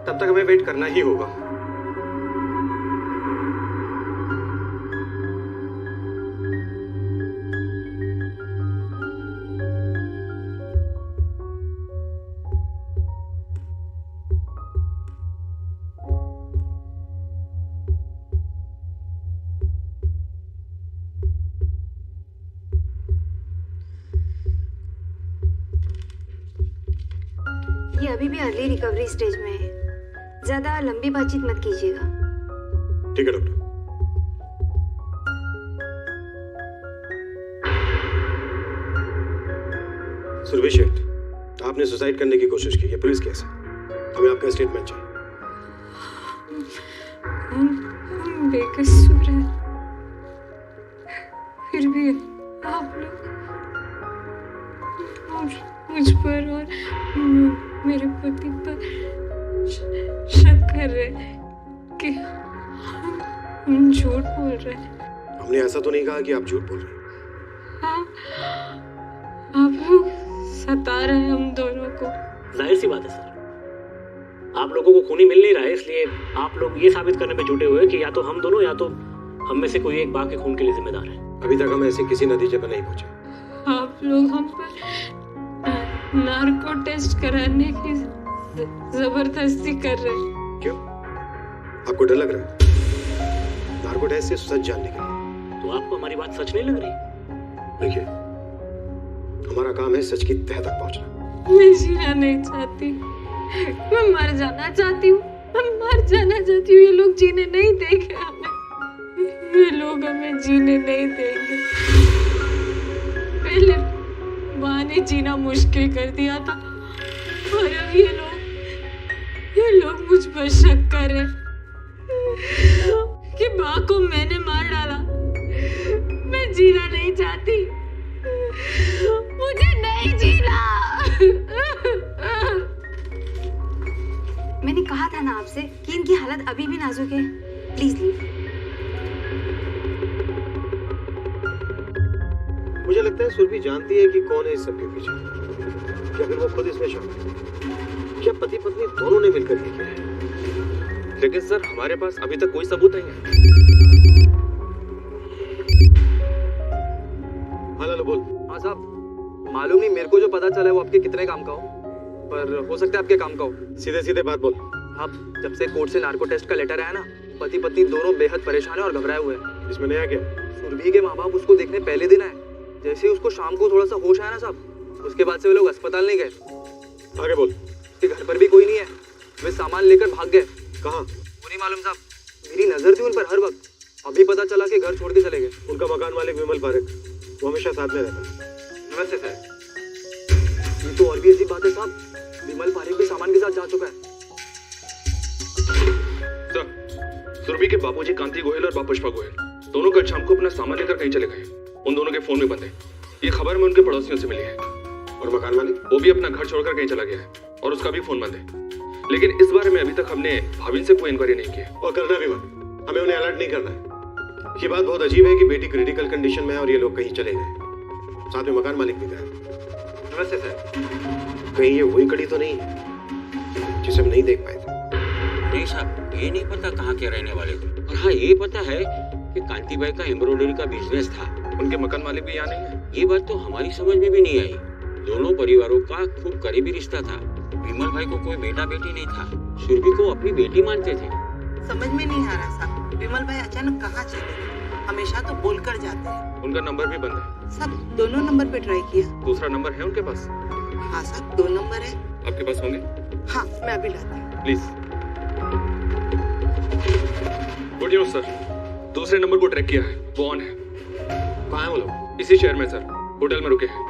तब तक हमें वेट करना ही होगा। ये अभी भी अर्ली रिकवरी स्टेज में है, ज्यादा लंबी बातचीत मत कीजिएगा। ठीक है डॉक्टर। सुरभि शेठ, आपने सुसाइड करने की कोशिश की, ये पुलिस केस है, हमें आपका स्टेटमेंट चाहिए। हम बेकसूर हैं, फिर भी आप लोग मुझ पर और मेरे पति पर शक कर रहे हैं कि हम झूठ बोल रहे हैं। हमने ऐसा तो नहीं कहा कि आप झूठ बोल रहे हैं। हाँ, आप लोग सता रहे हैं हम दोनों को। जाहिर सी बात है सर, आप लोगों को खूनी मिल नहीं रहा है, इसलिए आप लोग ये साबित करने में जुटे हुए कि या तो हम दोनों या तो हम में से कोई एक बाघ के खून के लिए जिम्मेदार है। अभी तक हम ऐसे किसी नतीजे पर नहीं पहुंचे। आप लोग हम पर नार्को टेस्ट कराने की जबरदस्ती कर रहे हैं। क्यों? आपको डर लग रहा है? नार्को टेस्ट से सच जानने के लिए। तो आपको हमारी बात सच नहीं लग रही? देखिए, हमारा काम है सच की तह तक पहुंचना। मैं जीना नहीं चाहती, मैं मर जाना चाहती हूँ, मैं मर जाना चाहती हूँ। ये लोग जीने नहीं देंगे हमें, ये लोग हमें जीने नहीं देंगे। पहले माँ ने जीना मुश्किल कर दिया था और अब ये लोग मुझ पर शक कर रहे कि माँ को मैंने मार डाला। मैं जीना नहीं चाहती, मुझे नहीं जीना। मैंने कहा था ना आपसे कि इनकी हालत अभी भी नाजुक है। Please leave. मुझे लगता है सुरभि जानती है कि कौन है इस सब के पीछे, या फिर वो खुद इसमें शामिल है। क्या पति पत्नी दोनों ने मिलकर ये किया है? लेकिन सर, हमारे पास अभी तक कोई सबूत नहीं है। हाँ लालू बोल। हाँ साहब, मालूम नहीं मेरे को जो पता चला है वो आपके कितने काम का हो, पर हो सकता है आपके काम का हो। सीधे सीधे बात बोल। आप जब से कोर्ट से नार्को टेस्ट का लेटर आया ना, पति पत्नी दोनों बेहद परेशान है और घबराए हुए हैं। इसमें नया क्या? सुरभि के माँ बाप उसको देखने पहले दिन आए, जैसे ही उसको शाम को थोड़ा सा होश आया ना साहब, उसके बाद से वे लोग अस्पताल नहीं गए। आगे बोल। उसके घर पर भी कोई नहीं है, वे सामान लेकर भाग गए। कहाँ? वो नहीं मालूम साहब, मेरी नजर थी उन पर हर वक्त, अभी पता चला कि घर छोड़ के चले गए। उनका मकान मालिक विमल पारेख, वो हमेशा साथ में रहता। नमस्ते सर। ये तो और भी ऐसी बात है साहब, विमल पारेख भी सामान के साथ जा चुका है। सर, सुरभि के बाबूजी कांति गोयल और बाप पुष्पा गोयल दोनों कल शाम को अपना सामान लेकर कहीं चले गए। उन दोनों के फोन में बंद है। ये खबर हमें उनके पड़ोसियों से मिली है। और मकान मालिक? वो भी अपना घर छोड़कर कहीं चला गया है और उसका भी फोन बंद है। लेकिन इस बारे में अभी तक हमने भाविन से कोई इंक्वायरी नहीं की है। और करना भी मत, हमें उन्हें अलर्ट नहीं करना है। ये बात बहुत अजीब है कि बेटी क्रिटिकल कंडीशन में है और ये लोग कहीं चले गए, साथ में मकान मालिक भी गए। नमस्ते सर। कहीं ये वही कड़ी तो नहीं है जिसे हम नहीं देख पाए थे? नहीं साहब, ये नहीं पता कहाँ के रहने वाले थे, और हाँ ये पता है कि कांतिबाई का एम्ब्रॉयडरी का बिजनेस था। उनके मकान मालिक भी यहाँ नहीं है। ये बात तो हमारी समझ में भी नहीं आई। दोनों परिवारों का खूब करीबी रिश्ता था। विमल भाई को कोई बेटा बेटी नहीं था। सुरभि को अपनी बेटी मानते थे। समझ में नहीं आ रहा साहब, विमल भाई अचानक कहाँ चले गए? हमेशा तो बोल कर जाते हैं। उनका नंबर भी बंद है। सब दोनों नंबर पे ट्राई किया। दूसरा नंबर है उनके पास? हाँ साहब, 2 नंबर है। आपके पास होंगे? हाँ, मैं अभी लाती हूँ। प्लीज। गुड न्यूज सर, दूसरे नंबर को ट्रैक किया है, वो ऑन है। कहाँ है वो लोग? इसी शहर में सर, होटल में रुके हैं।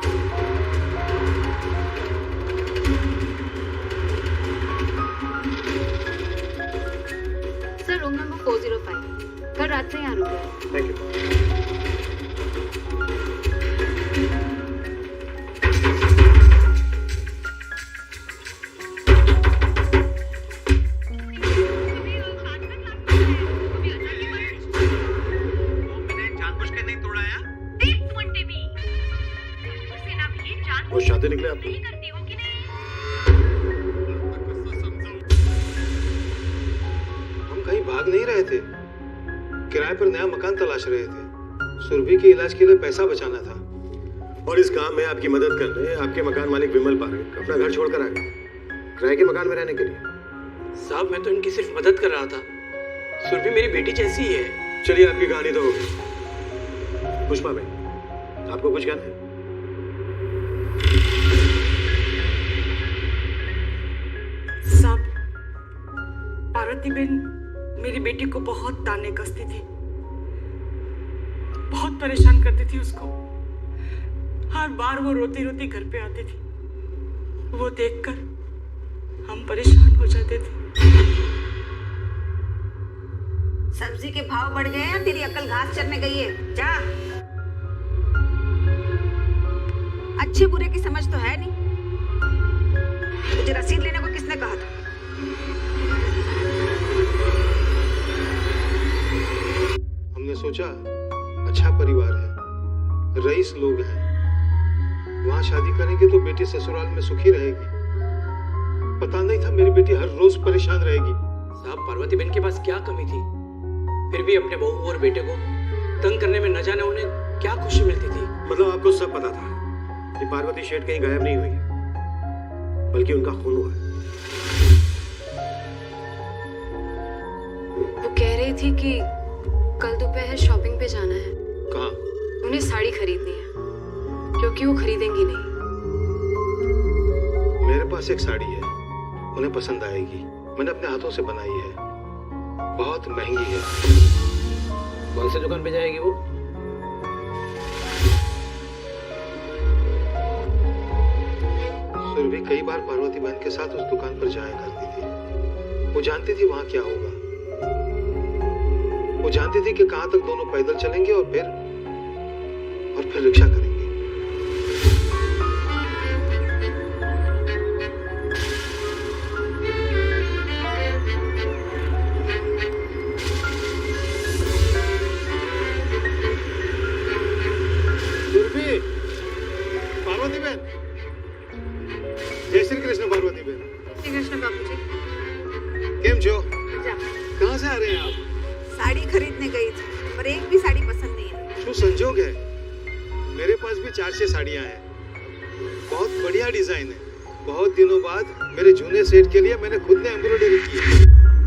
सर रूम नंबर 405, कल रात से यहाँ रुके हैं। Thank you. वो शादी निकले आपको? हम कहीं भाग नहीं रहे थे, किराए पर नया मकान तलाश रहे थे। सुरभि के इलाज के लिए पैसा बचाना था, और इस काम में आपकी मदद करने आपके मकान मालिक विमल पारेख अपना घर छोड़कर आ गए किराए के मकान में रहने के लिए। साहब मैं तो इनकी सिर्फ मदद कर रहा था। सुरभि मेरी बेटी जैसी ही है। चलिए आपकी कहानी तो हो गई। पुष्पा भाई, आपको कुछ कहना है? साहब, पार्वती बहन मेरी बेटी को बहुत ताने कसती थी, बहुत परेशान करती थी उसको। हर बार वो रोती रोती घर पे आती थी, वो देखकर हम परेशान हो जाते थे। सब्जी के भाव बढ़ गए हैं, तेरी अक्ल घास चरने गई है। जा, अच्छे बुरे की समझ तो है नहीं। तुझे रसीद लेने को किसने कहा था? हमने सोचा अच्छा परिवार है, रईस लोग हैं, वहां शादी करेंगे तो बेटी ससुराल में सुखी रहेगी। पता नहीं था मेरी बेटी हर रोज परेशान रहेगी। साहब पार्वती बहन के पास क्या कमी थी, फिर भी अपने बहू और बेटे को तंग करने में न जाने उन्हें क्या खुशी मिलती थी। मतलब आपको सब पता था कि पार्वती शेठ कहीं गायब नहीं हुई, बल्कि उनका खून हुआ है। वो कह रही थी कि कल दोपहर शॉपिंग पे जाना है। कहाँ? उन्हें साड़ी खरीदनी है, क्योंकि वो खरीदेंगी नहीं। मेरे पास एक साड़ी है, उन्हें पसंद आएगी। मैंने अपने हाथों से बनाई है, बहुत महंगी है। कौन सी दुकान पे जाएगी वो? सुरभि कई बार पार्वती बहन के साथ उस दुकान पर जाया करती थी। वो जानती थी वहां क्या होगा। वो जानती थी कि कहां तक दोनों पैदल चलेंगे और फिर रिक्शा करेंगे। सुरभि, पार्वती बहन, जय श्री कृष्ण। पार्वती बहन, श्री कृष्ण बाबूजी। केम छो? जा, कहाँ से आ रहे हैं आप? साड़ी खरीदने गई थी, पर एक भी साड़ी पसंद नहीं है। शो संजोग है, मेरे पास भी 4-6 साड़ियाँ हैं, बहुत बढ़िया डिजाइन है। बहुत दिनों बाद मेरे जूने सेट के लिए मैंने खुद ने एम्ब्रॉयडरी की है।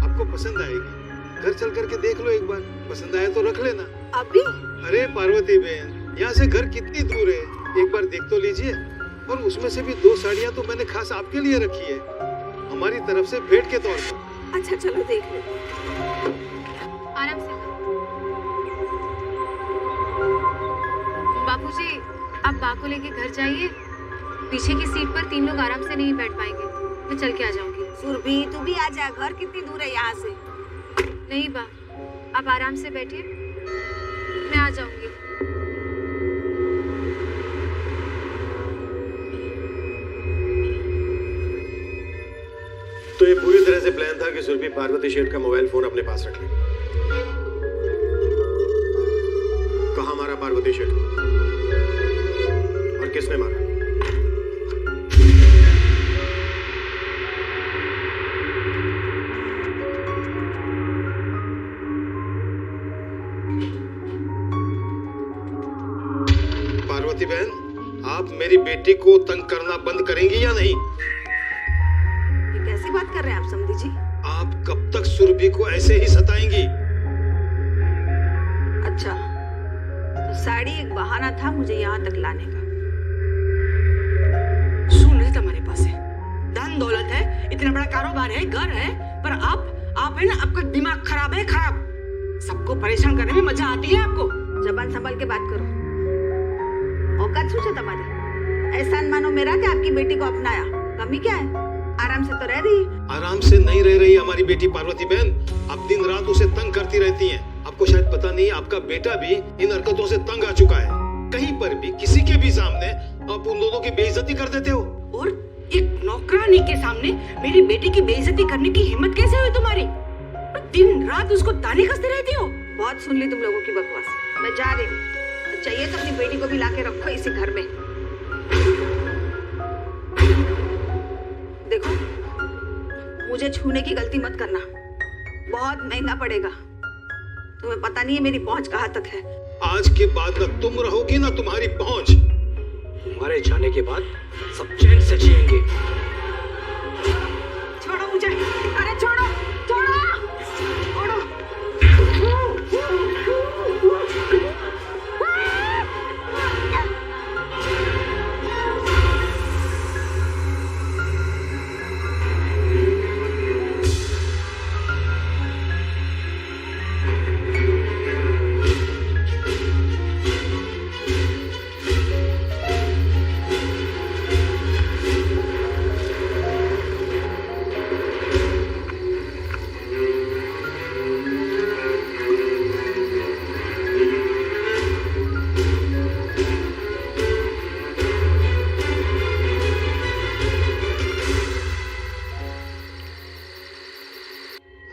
आपको पसंद आएगी, घर चल करके देख लो एक बार, पसंद आए तो रख लेना। अभी? अरे पार्वती बहन, यहाँ से घर कितनी दूर है, एक बार देख तो लीजिए। और उसमें से भी 2 साड़ियाँ तो मैंने खास आपके लिए रखी है, हमारी तरफ से भेंट के तौर पर। अच्छा चलो देख लो। आराम से। बापूजी, आप बा को लेके घर जाइए। पीछे की सीट पर 3 लोग आराम से नहीं बैठ पाएंगे, मैं चल के आ जाऊंगी। सुरभि तू भी आ जा, घर कितनी दूर है यहाँ से? नहीं बा, आप आराम से बैठिए, मैं आ जाऊंगी। तो ये पूरी तरह से प्लान था कि सुरभि पार्वती शेठ का मोबाइल फोन अपने पास रख ले। कहाँ मारा पार्वती शेठ को और किसने मारा? पार्वती बहन, आप मेरी बेटी को तंग करना बंद करेंगी या नहीं? ये कैसी बात कर रहे हैं आप समधी जी? आप कब तक सुरभि को ऐसे ही सताएंगी? अच्छा, तो साड़ी एक बहाना था मुझे यहाँ तक लाने का। सुन रहे तुम्हारे पास है, धन दौलत है, इतना बड़ा कारोबार है, घर है, पर आप है ना, आपका दिमाग खराब है, खराब। सबको परेशान करने में मजा आती है आपको। जबान संभाल के बात करो। औकात सोचे तुम्हारी। एहसान मानो मेरा कि आपकी बेटी को अपनाया। कमी क्या है? आराम से तो रह रही है। आराम से नहीं रह रही हमारी बेटी पार्वती बहन। आप दिन रात उसे तंग करती रहती हैं। आपको शायद पता नहीं, आपका बेटा भी इन हरकतों से तंग आ चुका है। कहीं पर भी किसी के भी सामने आप उन दोनों की बेइज्जती कर देते हो। और एक नौकरानी के सामने मेरी बेटी की बेइज्जती करने की हिम्मत कैसे हुई तुम्हारी? दिन रात उसको ताने कसते रहती हो। बहुत सुन ली तुम लोगों की बकवास। मैं जा रही हूँ। चाहिए तो अपनी बेटी को भी लाके रखो इसी घर में। देखो, मुझे छूने की गलती मत करना, बहुत महंगा पड़ेगा। तुम्हें पता नहीं है मेरी पहुंच कहाँ तक है। आज के बाद न तुम रहोगी ना तुम्हारी पहुंच। तुम्हारे जाने के बाद सब चैन से जिएंगे। छोड़ो मुझे, अरे छोड़ो, छोड़ो, छोड़ो।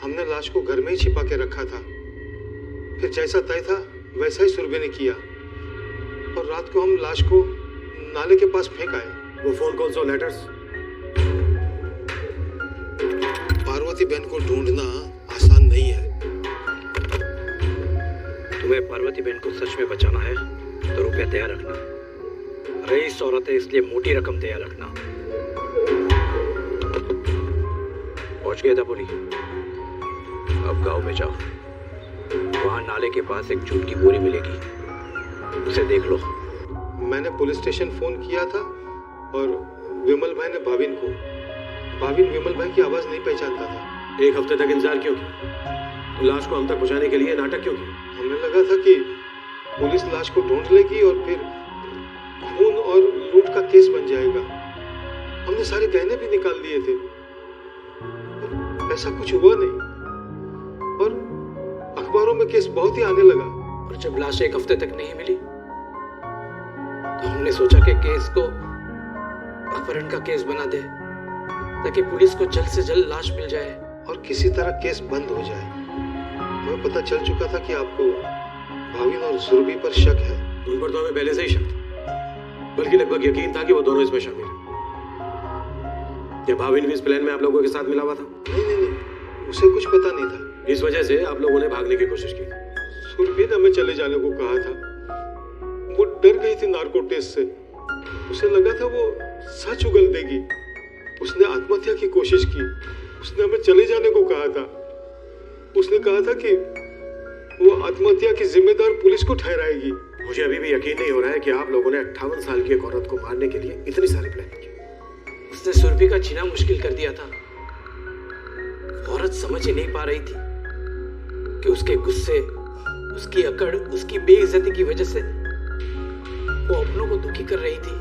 हमने लाश को घर में ही छिपा के रखा था। फिर जैसा तय था वैसा ही सुरभि ने किया और रात को हम लाश को नाले के पास फेंक आए। वो फोन कॉल्स और लेटर्स? पार्वती बहन को ढूंढना आसान नहीं है। तुम्हें पार्वती बहन को सच में बचाना है तो रुपया तैयार रखना। रईस औरत है इसलिए मोटी रकम तैयार रखना। पहुंच गया था बोली। अब गांव में जाओ, वहां नाले के पास एक जूट की बोरी मिलेगी, उसे देख लो। मैंने पुलिस स्टेशन फोन किया था और विमल भाई ने भाविन को। भाविन विमल भाई की आवाज नहीं पहचानता था। एक हफ्ते तक इंतजार क्यों किया? लाश को हम तक पहुंचाने के लिए नाटक क्यों किया? हमें लगा था कि पुलिस लाश को ढूंढ लेगी और फिर खून और लूट का केस बन जाएगा। हमने सारे गहने भी निकाल लिए थे, ऐसा कुछ हुआ नहीं और अखबारों में केस बहुत ही आने लगा। और जब लाश एक हफ्ते तक नहीं मिली तो हमने सोचा कि केस को अपहरण का केस बना दे ताकि पुलिस को जल्द से जल्द लाश मिल जाए और किसी तरह केस बंद हो जाए। हमें पता चल चुका था कि आपको भाविन और सुरभि पर शक है। उन पर तो हमें पहले से ही शक था, बल्कि लगभग यकीन था कि वो दोनों इसमें शामिल हैं। क्या भाविन भी इस प्लान में आप लोगों के साथ मिला हुआ था? नहीं, उसे कुछ पता नहीं था। इस वजह से आप लोगों ने भागने की कोशिश की। सुरभि ने हमें चले जाने को कहा था। वो डर गई थी नार्को टेस्ट से। उसे लगा था वो सच उगल देगी। उसने आत्महत्या की कोशिश की। उसने हमें चले जाने को कहा था। उसने कहा था कि वो आत्महत्या की जिम्मेदार पुलिस को ठहराएगी। मुझे अभी भी यकीन नहीं हो रहा है कि आप लोगों ने 58 साल की एक औरत को मारने के लिए इतनी सारी प्लानिंग की। उसने सुरभि का जीना मुश्किल कर दिया था। औरत समझ ही नहीं पा रही थी कि उसके गुस्से, उसकी अकड़, उसकी बेइज्जती की वजह से वो अपनों को दुखी कर रही थी।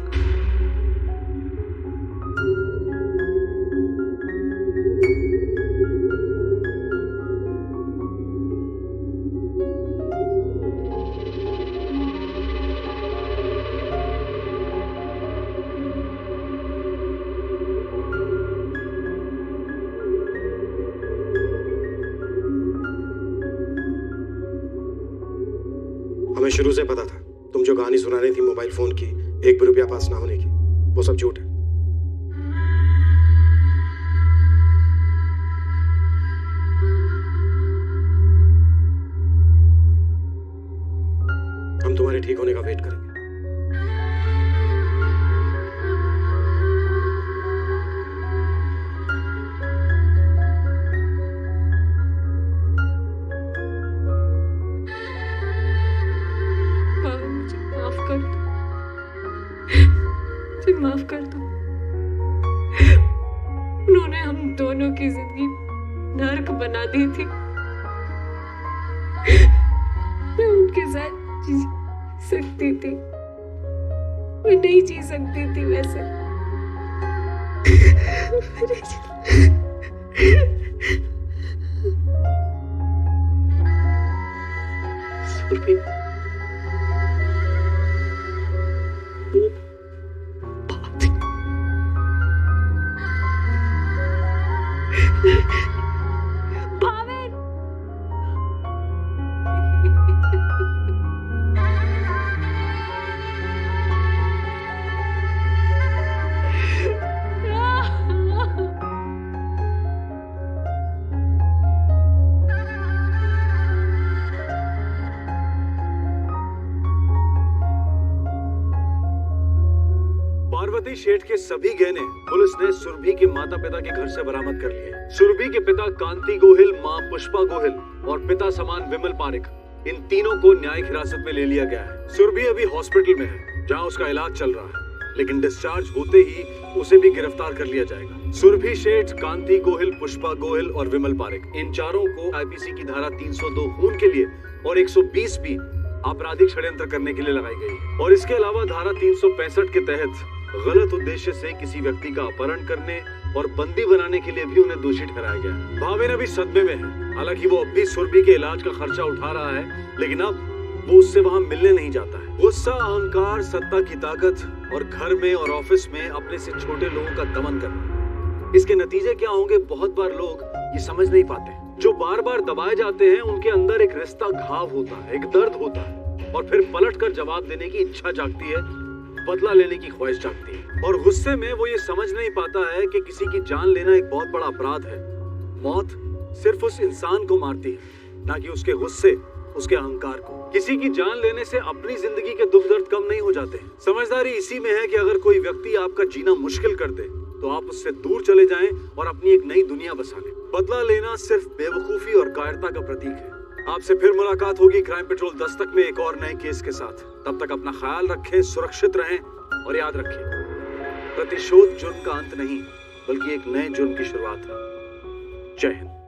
हमें शुरू से पता था तुम जो कहानी सुना रही थी मोबाइल फोन की, 1 भी रुपया पास ना होने की, वो सब झूठ है। हम तुम्हारे ठीक होने का वेट करेंगे। मुझे माफ कर दो। उन्होंने हम दोनों की जिंदगी नर्क बना दी थी। मैं उनके साथ जी सकती थी, मैं नहीं जी सकती थी वैसे। सुरभि, वो बात भाविन, पार्वती शेठ के सभी गहने पुलिस ने सुरभि के माता पिता के घर से बरामद कर लिए। सुरभि के पिता कांति गोहिल, मां पुष्पा गोहिल और पिता समान विमल पारिक, इन तीनों को न्यायिक हिरासत में ले लिया गया है। सुरभि अभी हॉस्पिटल में है जहां उसका इलाज चल रहा है, लेकिन डिस्चार्ज होते ही उसे भी गिरफ्तार कर लिया जाएगा। सुरभि शेठ, कांति गोहिल, पुष्पा गोहिल और विमल पारिक, इन चारों को आईपीसी की धारा 302 खून के लिए और 120 भी आपराधिक षड्यंत्र करने के लिए लगाई गई है। और इसके अलावा धारा 365 के तहत गलत उद्देश्य से किसी व्यक्ति का अपहरण करने और बंदी बनाने के लिए भी उन्हें दोषी ठहराया गया है। भावेन अभी सदमे में है। हालांकि वो अब भी सुरभि के इलाज का खर्चा उठा रहा है, लेकिन अब वो उससे वहां मिलने नहीं जाता है। गुस्सा, अहंकार, सत्ता की ताकत और घर में और ऑफिस में अपने से छोटे लोगों का दमन करना, इसके नतीजे क्या होंगे बहुत बार लोग ये समझ नहीं पाते। जो बार बार दबाए जाते हैं उनके अंदर एक रिश्ता घाव होता है, एक दर्द होता है, और फिर पलटकर जवाब देने की इच्छा जागती है, बदला लेने की ख्वाहिश जागती है। और गुस्से में वो ये समझ नहीं पाता है कि किसी की जान लेना एक बहुत बड़ा अपराध है। मौत सिर्फ उस इंसान को मारती है, ना कि उसके गुस्से, उसके अहंकार को। किसी की जान लेने से अपनी जिंदगी के दुख दर्द कम नहीं हो जाते। समझदारी इसी में है कि अगर कोई व्यक्ति आपका जीना मुश्किल कर दे तो आप उससे दूर चले जाएं और अपनी एक नई दुनिया बसा लें। बदला लेना सिर्फ बेवकूफी और कायरता का प्रतीक है। आपसे फिर मुलाकात होगी क्राइम पेट्रोल दस्तक में एक और नए केस के साथ। तब तक अपना ख्याल रखें, सुरक्षित रहें और याद रखें, प्रतिशोध जुर्म का अंत नहीं बल्कि एक नए जुर्म की शुरुआत है। जय हिंद।